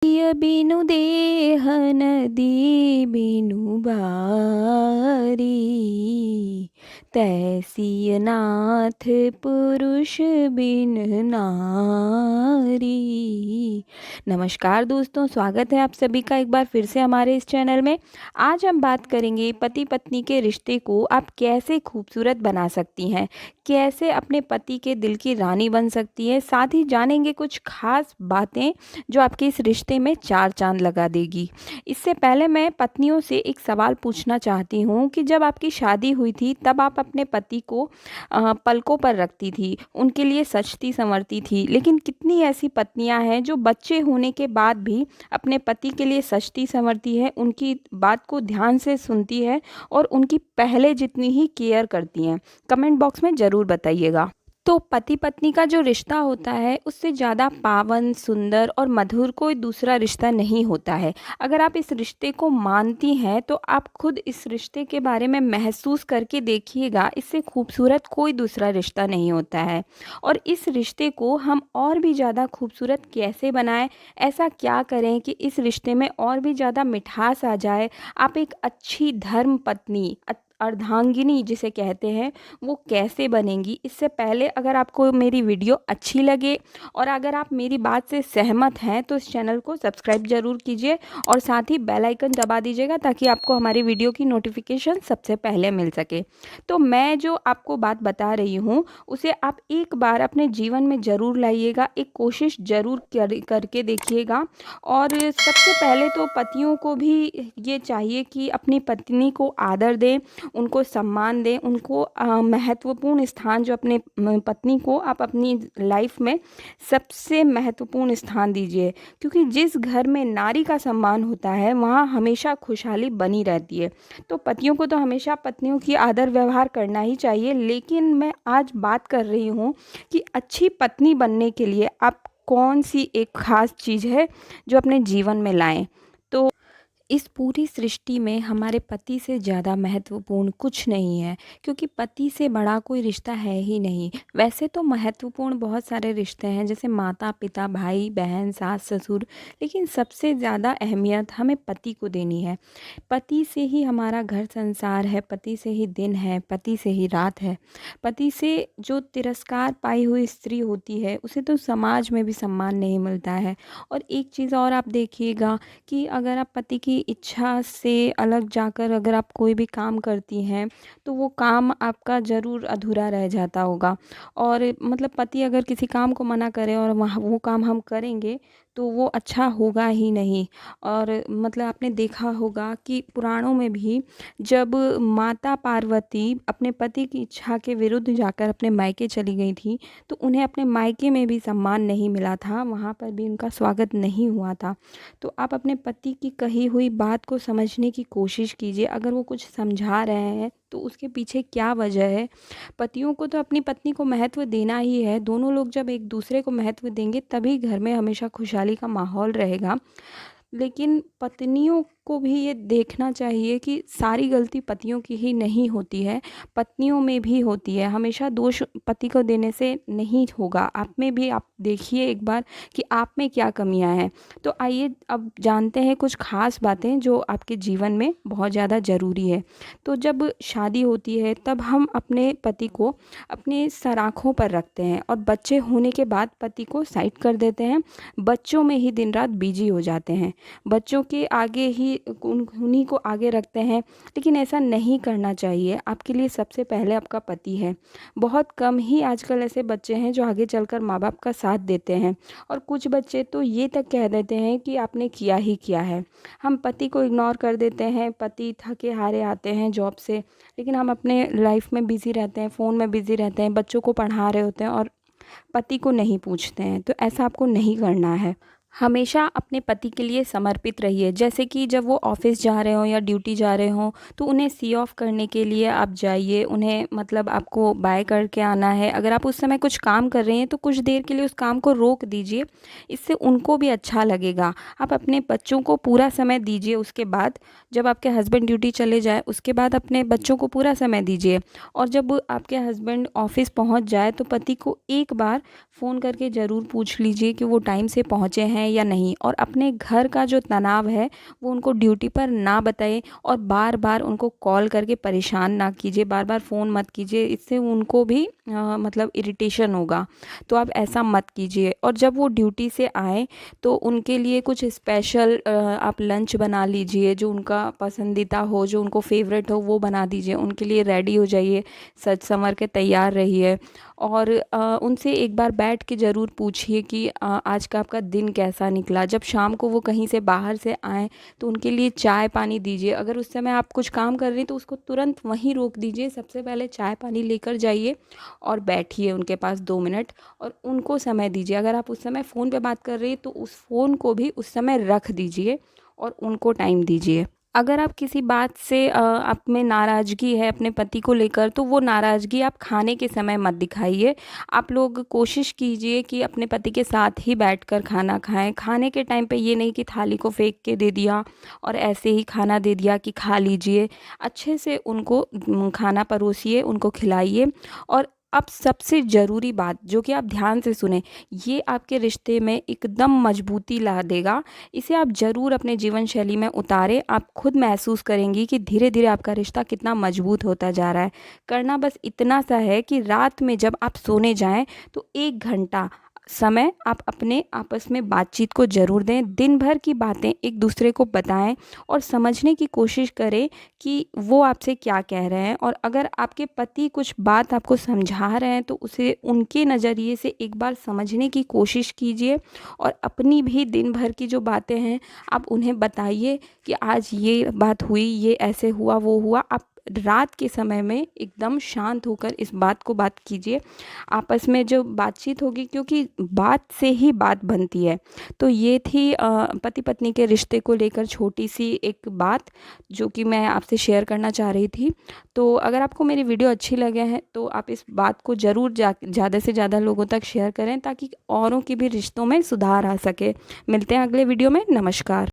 प्रिय बिनु देह नदी बिनु बारी, तैसी अनाथ पुरुष बिन नारी। नमस्कार दोस्तों, स्वागत है आप सभी का एक बार फिर से हमारे इस चैनल में। आज हम बात करेंगे पति पत्नी के रिश्ते को आप कैसे खूबसूरत बना सकती हैं, कैसे अपने पति के दिल की रानी बन सकती है। साथ ही जानेंगे कुछ खास बातें जो आपके इस रिश्ते में चार चांद लगा देगी। इससे पहले मैं पत्नियों से एक सवाल पूछना चाहती हूँ कि जब आपकी शादी हुई थी तब आप अपने पति को पलकों पर रखती थी, उनके लिए सजती संवरती थी, लेकिन कितनी ऐसी पत्नियां हैं जो बच्चे होने के बाद भी अपने पति के लिए सजती संवरती है, उनकी बात को ध्यान से सुनती है और उनकी पहले जितनी ही केयर करती हैं। कमेंट बॉक्स में ज़रूर बताइएगा। तो पति पत्नी का जो रिश्ता होता है उससे ज़्यादा पावन, सुंदर और मधुर कोई दूसरा रिश्ता नहीं होता है। अगर आप इस रिश्ते को मानती हैं तो आप खुद इस रिश्ते के बारे में महसूस करके देखिएगा, इससे खूबसूरत कोई दूसरा रिश्ता नहीं होता है। और इस रिश्ते को हम और भी ज़्यादा खूबसूरत कैसे बनाएं, ऐसा क्या करें कि इस रिश्ते में और भी ज़्यादा मिठास आ जाए, आप एक अच्छी धर्म पत्नी, अर्धांगिनी जिसे कहते हैं, वो कैसे बनेंगी। इससे पहले अगर आपको मेरी वीडियो अच्छी लगे और अगर आप मेरी बात से सहमत हैं तो इस चैनल को सब्सक्राइब ज़रूर कीजिए और साथ ही बेल आइकन दबा दीजिएगा ताकि आपको हमारी वीडियो की नोटिफिकेशन सबसे पहले मिल सके। तो मैं जो आपको बात बता रही हूँ उसे आप एक बार अपने जीवन में ज़रूर लाइएगा, एक कोशिश ज़रूर करके देखिएगा। और सबसे पहले तो पतियों को भी ये चाहिए कि अपनी पत्नी को आदर दें, उनको सम्मान दें, उनको महत्वपूर्ण स्थान जो अपने पत्नी को आप अपनी लाइफ में सबसे महत्वपूर्ण स्थान दीजिए, क्योंकि जिस घर में नारी का सम्मान होता है वहाँ हमेशा खुशहाली बनी रहती है। तो पतियों को तो हमेशा पत्नियों की आदर व्यवहार करना ही चाहिए, लेकिन मैं आज बात कर रही हूँ कि अच्छी पत्नी बनने के लिए आप कौन सी एक खास चीज़ है जो अपने जीवन में लाएं। तो इस पूरी सृष्टि में हमारे पति से ज़्यादा महत्वपूर्ण कुछ नहीं है, क्योंकि पति से बड़ा कोई रिश्ता है ही नहीं। वैसे तो महत्वपूर्ण बहुत सारे रिश्ते हैं जैसे माता पिता, भाई बहन, सास ससुर, लेकिन सबसे ज़्यादा अहमियत हमें पति को देनी है। पति से ही हमारा घर संसार है, पति से ही दिन है, पति से ही रात है। पति से जो तिरस्कार पाई हुई स्त्री होती है उसे तो समाज में भी सम्मान नहीं मिलता है। और एक चीज़ और आप देखिएगा कि अगर आप पति की इच्छा से अलग जाकर अगर आप कोई भी काम करती हैं तो वो काम आपका ज़रूर अधूरा रह जाता होगा। और मतलब पति अगर किसी काम को मना करे और वहाँ वो काम हम करेंगे तो वो अच्छा होगा ही नहीं। और मतलब आपने देखा होगा कि पुराणों में भी जब माता पार्वती अपने पति की इच्छा के विरुद्ध जाकर अपने मायके चली गई थी तो उन्हें अपने मायके में भी सम्मान नहीं मिला था, वहाँ पर भी उनका स्वागत नहीं हुआ था। तो आप अपने पति की कही हुई बात को समझने की कोशिश कीजिए। अगर वो कुछ समझा रहे हैं तो उसके पीछे क्या वजह है। पतियों को तो अपनी पत्नी को महत्व देना ही है। दोनों लोग जब एक दूसरे को महत्व देंगे तभी घर में हमेशा खुशहाली का माहौल रहेगा। लेकिन पत्नियों को भी ये देखना चाहिए कि सारी गलती पतियों की ही नहीं होती है, पत्नियों में भी होती है। हमेशा दोष पति को देने से नहीं होगा, आप में भी आप देखिए एक बार कि आप में क्या कमियां हैं। तो आइए अब जानते हैं कुछ खास बातें जो आपके जीवन में बहुत ज़्यादा ज़रूरी है। तो जब शादी होती है तब हम अपने पति को अपने सराखों पर रखते हैं और बच्चे होने के बाद पति को साइड कर देते हैं, बच्चों में ही दिन रात बिजी हो जाते हैं, बच्चों के आगे ही उन्हीं को आगे रखते हैं। लेकिन ऐसा नहीं करना चाहिए। आपके लिए सबसे पहले आपका पति है। बहुत कम ही आजकल ऐसे बच्चे हैं जो आगे चलकर माँ बाप का साथ देते हैं, और कुछ बच्चे तो ये तक कह देते हैं कि आपने किया ही किया है। हम पति को इग्नोर कर देते हैं, पति थके हारे आते हैं जॉब से, लेकिन हम अपने लाइफ में बिज़ी रहते हैं, फ़ोन में बिज़ी रहते हैं, बच्चों को पढ़ा रहे होते हैं और पति को नहीं पूछते हैं। तो ऐसा आपको नहीं करना है। हमेशा अपने पति के लिए समर्पित रहिए। जैसे कि जब वो ऑफिस जा रहे हों या ड्यूटी जा रहे हों तो उन्हें सी ऑफ करने के लिए आप जाइए, उन्हें मतलब आपको बाय करके आना है। अगर आप उस समय कुछ काम कर रहे हैं तो कुछ देर के लिए उस काम को रोक दीजिए, इससे उनको भी अच्छा लगेगा। आप अपने बच्चों को पूरा समय दीजिए, उसके बाद जब आपके हस्बैंड ड्यूटी चले जाए उसके बाद अपने बच्चों को पूरा समय दीजिए। और जब आपके हस्बैंड ऑफिस पहुंच जाए तो पति को एक बार फ़ोन करके ज़रूर पूछ लीजिए कि वो टाइम से पहुंचे हैं हैं या नहीं, और अपने घर का जो तनाव है वो उनको ड्यूटी पर ना बताएं और बार बार उनको कॉल करके परेशान ना कीजिए, बार बार फ़ोन मत कीजिए, इससे उनको भी मतलब इरिटेशन होगा। तो आप ऐसा मत कीजिए। और जब वो ड्यूटी से आए तो उनके लिए कुछ स्पेशल आप लंच बना लीजिए, जो उनका पसंदीदा हो, जो उनको फेवरेट हो वो बना दीजिए, उनके लिए रेडी हो जाइए, सज संवर के तैयार रहिए। और उनसे एक बार बैठ के ज़रूर पूछिए कि आज का आपका दिन कैसा निकला। जब शाम को वो कहीं से बाहर से आएँ तो उनके लिए चाय पानी दीजिए। अगर उस समय आप कुछ काम कर रही हैं तो उसको तुरंत वहीं रोक दीजिए, सबसे पहले चाय पानी लेकर जाइए और बैठिए उनके पास 2 मिनट और उनको समय दीजिए। अगर आप उस समय फ़ोन पे बात कर रही हैं तो उस फ़ोन को भी उस समय रख दीजिए और उनको टाइम दीजिए। अगर आप किसी बात से आप में नाराज़गी है अपने पति को लेकर, तो वो नाराज़गी आप खाने के समय मत दिखाइए। आप लोग कोशिश कीजिए कि अपने पति के साथ ही बैठकर खाना खाएँ। खाने के टाइम पे ये नहीं कि थाली को फेंक के दे दिया और ऐसे ही खाना दे दिया कि खा लीजिए। अच्छे से उनको खाना परोसिए, उनको खिलाइए। और अब सबसे ज़रूरी बात जो कि आप ध्यान से सुनें, ये आपके रिश्ते में एकदम मजबूती ला देगा। इसे आप ज़रूर अपने जीवन शैली में उतारें। आप खुद महसूस करेंगी कि धीरे-धीरे आपका रिश्ता कितना मजबूत होता जा रहा है। करना बस इतना सा है कि रात में जब आप सोने जाएँ तो 1 घंटा समय आप अपने आपस में बातचीत को ज़रूर दें। दिन भर की बातें एक-दूसरे को बताएँ और समझने की कोशिश करें कि वो आपसे क्या कह रहे हैं। और अगर आपके पति कुछ बात आपको समझा रहे हैं तो उसे उनके नज़रिए से एक बार समझने की कोशिश कीजिए। और अपनी भी दिन भर की जो बातें हैं आप उन्हें बताइए कि आज ये बात हुई, ये ऐसे हुआ, वो हुआ। आप रात के समय में एकदम शांत होकर इस बात को बात कीजिए। आपस में जो बातचीत होगी, क्योंकि बात से ही बात बनती है। तो ये थी पति पत्नी के रिश्ते को लेकर छोटी सी एक बात जो कि मैं आपसे शेयर करना चाह रही थी। तो अगर आपको मेरी वीडियो अच्छी लगे हैं तो आप इस बात को ज़रूर ज़्यादा से ज़्यादा लोगों तक शेयर करें ताकि औरों के भी रिश्तों में सुधार आ सके। मिलते हैं अगले वीडियो में। नमस्कार।